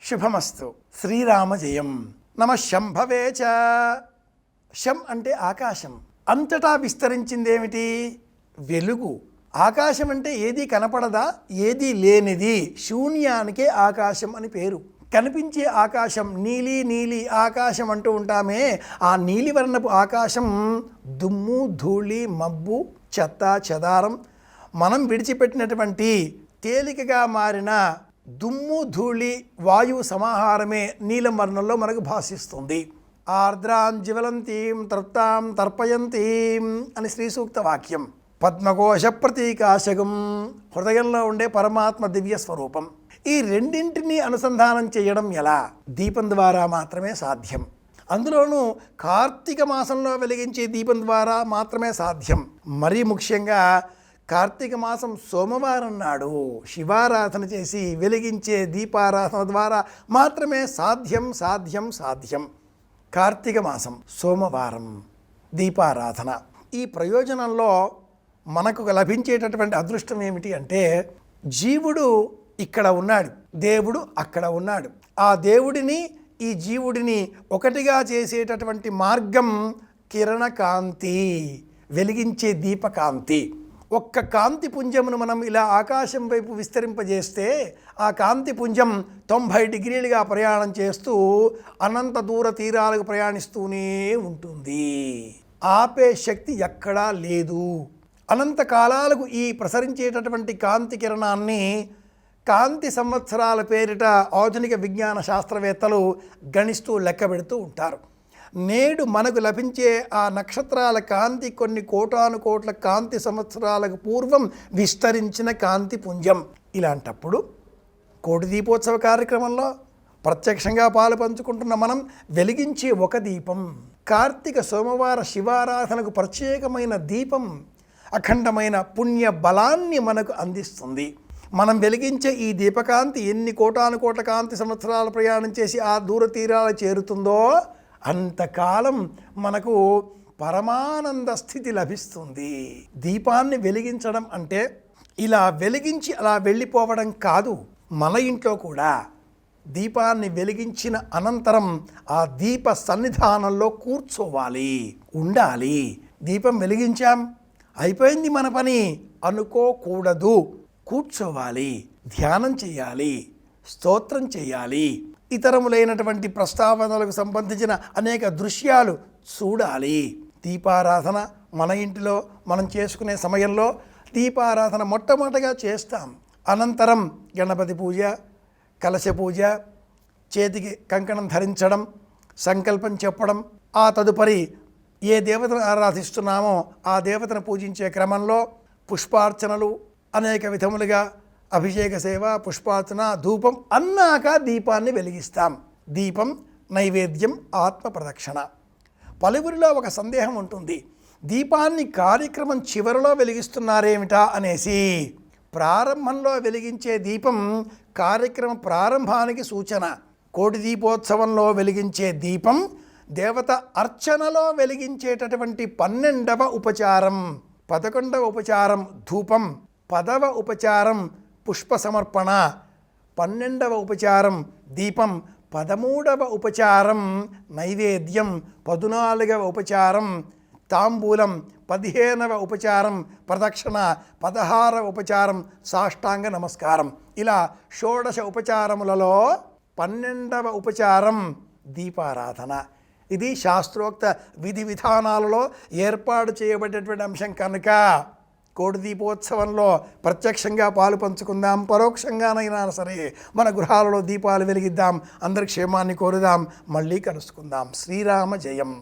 శుభమస్తు. శ్రీరామ జయం. నమ శంభవే చ. శం అంటే ఆకాశం. అంతటా విస్తరించిందేమిటి? వెలుగు. ఆకాశం అంటే ఏది కనపడదా, ఏది లేనిది, శూన్యానికే ఆకాశం అని పేరు. కనిపించే ఆకాశం నీలి నీలి ఆకాశం అంటూ ఉంటామే, ఆ నీలివర్ణపు ఆకాశం దుమ్ము ధూళి మబ్బు చెత్త చెదారం, మనం విడిచిపెట్టినటువంటి తేలికగా మారిన దుమ్ము ధూళి వాయువు సమాహారమే నీలం వర్ణంలో మనకు భాషిస్తుంది. ఆర్ద్రాం జ్వలంతీం తృప్తాం తర్పయంతీం అని శ్రీ సూక్త వాక్యం. పద్మకోశ ప్రతీకాశకం, హృదయంలో ఉండే పరమాత్మ దివ్య స్వరూపం. ఈ రెండింటినీ అనుసంధానం చేయడం ఎలా? దీపం ద్వారా మాత్రమే సాధ్యం. అందులోనూ కార్తీక మాసంలో వెలిగించే దీపం ద్వారా మాత్రమే సాధ్యం. మరీ ముఖ్యంగా కార్తీక మాసం సోమవారం నాడు శివారాధన చేసి వెలిగించే దీపారాధన ద్వారా మాత్రమే సాధ్యం సాధ్యం సాధ్యం. కార్తీక మాసం సోమవారం దీపారాధన. ఈ ప్రయోజనంలో మనకు లభించేటటువంటి అదృష్టం ఏమిటి అంటే, జీవుడు ఇక్కడ ఉన్నాడు, దేవుడు అక్కడ ఉన్నాడు. ఆ దేవుడిని ఈ జీవుడిని ఒకటిగా చేసేటటువంటి మార్గం కిరణ కాంతి, వెలిగించే దీపకాంతి. ఒక్క కాంతి పుంజమును మనం ఇలా ఆకాశం వైపు విస్తరింపజేస్తే ఆ కాంతి పుంజం 90 డిగ్రీలుగా ప్రయాణం చేస్తూ అనంత దూర తీరాలకు ప్రయాణిస్తూనే ఉంటుంది. ఆపే శక్తి ఎక్కడా లేదు. అనంత కాలాలకు ఈ ప్రసరించేటటువంటి కాంతి కిరణాన్ని కాంతి సంవత్సరాల పేరిట ఆధునిక విజ్ఞాన శాస్త్రవేత్తలు గణిస్తూ లెక్క పెడుతూ ఉంటారు. నేడు మనకు లభించే ఆ నక్షత్రాల కాంతి కొన్ని కోటాను కోట్ల కాంతి సంవత్సరాలకు పూర్వం విస్తరించిన కాంతి పుంజం. ఇలాంటప్పుడు కోటి దీపోత్సవ కార్యక్రమంలో ప్రత్యక్షంగా పాలు పంచుకుంటున్న మనం వెలిగించే ఒక దీపం, కార్తీక సోమవార శివారాధనకు ప్రత్యేకమైన దీపం అఖండమైన పుణ్య బలాన్ని మనకు అందిస్తుంది. మనం వెలిగించే ఈ దీపకాంతి ఎన్ని కోటాను కోట్ల కాంతి సంవత్సరాలు ప్రయాణం చేసి ఆ దూర తీరాలు చేరుతుందో అంతకాలం మనకు పరమానంద స్థితి లభిస్తుంది. దీపాన్ని వెలిగించడం అంటే ఇలా వెలిగించి అలా వెళ్ళిపోవడం కాదు. మన ఇంట్లో కూడా దీపాన్ని వెలిగించిన అనంతరం ఆ దీప సన్నిధానంలో కూర్చోవాలి, ఉండాలి. దీపం వెలిగించాం, అయిపోయింది మన పని అనుకోకూడదు. కూర్చోవాలి, ధ్యానం చేయాలి, స్తోత్రం చేయాలి, ఇతరములైనటువంటి ప్రస్తావనలకు సంబంధించిన అనేక దృశ్యాలు చూడాలి. దీపారాధన మన ఇంటిలో మనం చేసుకునే సమయంలో దీపారాధన మొట్టమొదటిగా చేస్తాం. అనంతరం గణపతి పూజ, కలశ పూజ, చేతికి కంకణం ధరించడం, సంకల్పం చెప్పడం, ఆ తదుపరి ఏ దేవతను ఆరాధిస్తున్నామో ఆ దేవతను పూజించే క్రమంలో పుష్పార్చనలు, అనేక విధములుగా అభిషేక సేవ, పుష్పార్చన, ధూపం అన్నాక దీపాన్ని వెలిగిస్తాం. దీపం నైవేద్యం, ఆత్మ ప్రదక్షిణ. పలువురిలో ఒక సందేహం ఉంటుంది, దీపాన్ని కార్యక్రమం చివరిలో వెలిగిస్తున్నారేమిటా అనేసి. ప్రారంభంలో వెలిగించే దీపం కార్యక్రమ ప్రారంభానికి సూచన. కోటి దీపోత్సవంలో వెలిగించే దీపం దేవత అర్చనలో వెలిగించేటటువంటి 12వ ఉపచారం. 11వ ఉపచారం ధూపం, 10వ ఉపచారం పుష్ప సమర్పణ, 12వ ఉపచారం దీపం, 13వ ఉపచారం నైవేద్యం, 14వ ఉపచారం తాంబూలం, 15వ ఉపచారం ప్రదక్షిణ, 16వ ఉపచారం సాష్టాంగ నమస్కారం. ఇలా షోడశ ఉపచారములలో 12వ ఉపచారం దీపారాధన. ఇది శాస్త్రోక్త విధి విధానాలలో ఏర్పాటు చేయబడినటువంటి అంశం కనుక కోటి దీపోత్సవంలో ప్రత్యక్షంగా పాలు పంచుకుందాం, పరోక్షంగానైనా సరే మన గృహాలలో దీపాలు వెలిగిద్దాం. అందరి క్షేమాన్ని కోరుదాం. మళ్ళీ కలుసుకుందాం. శ్రీరామ జయం.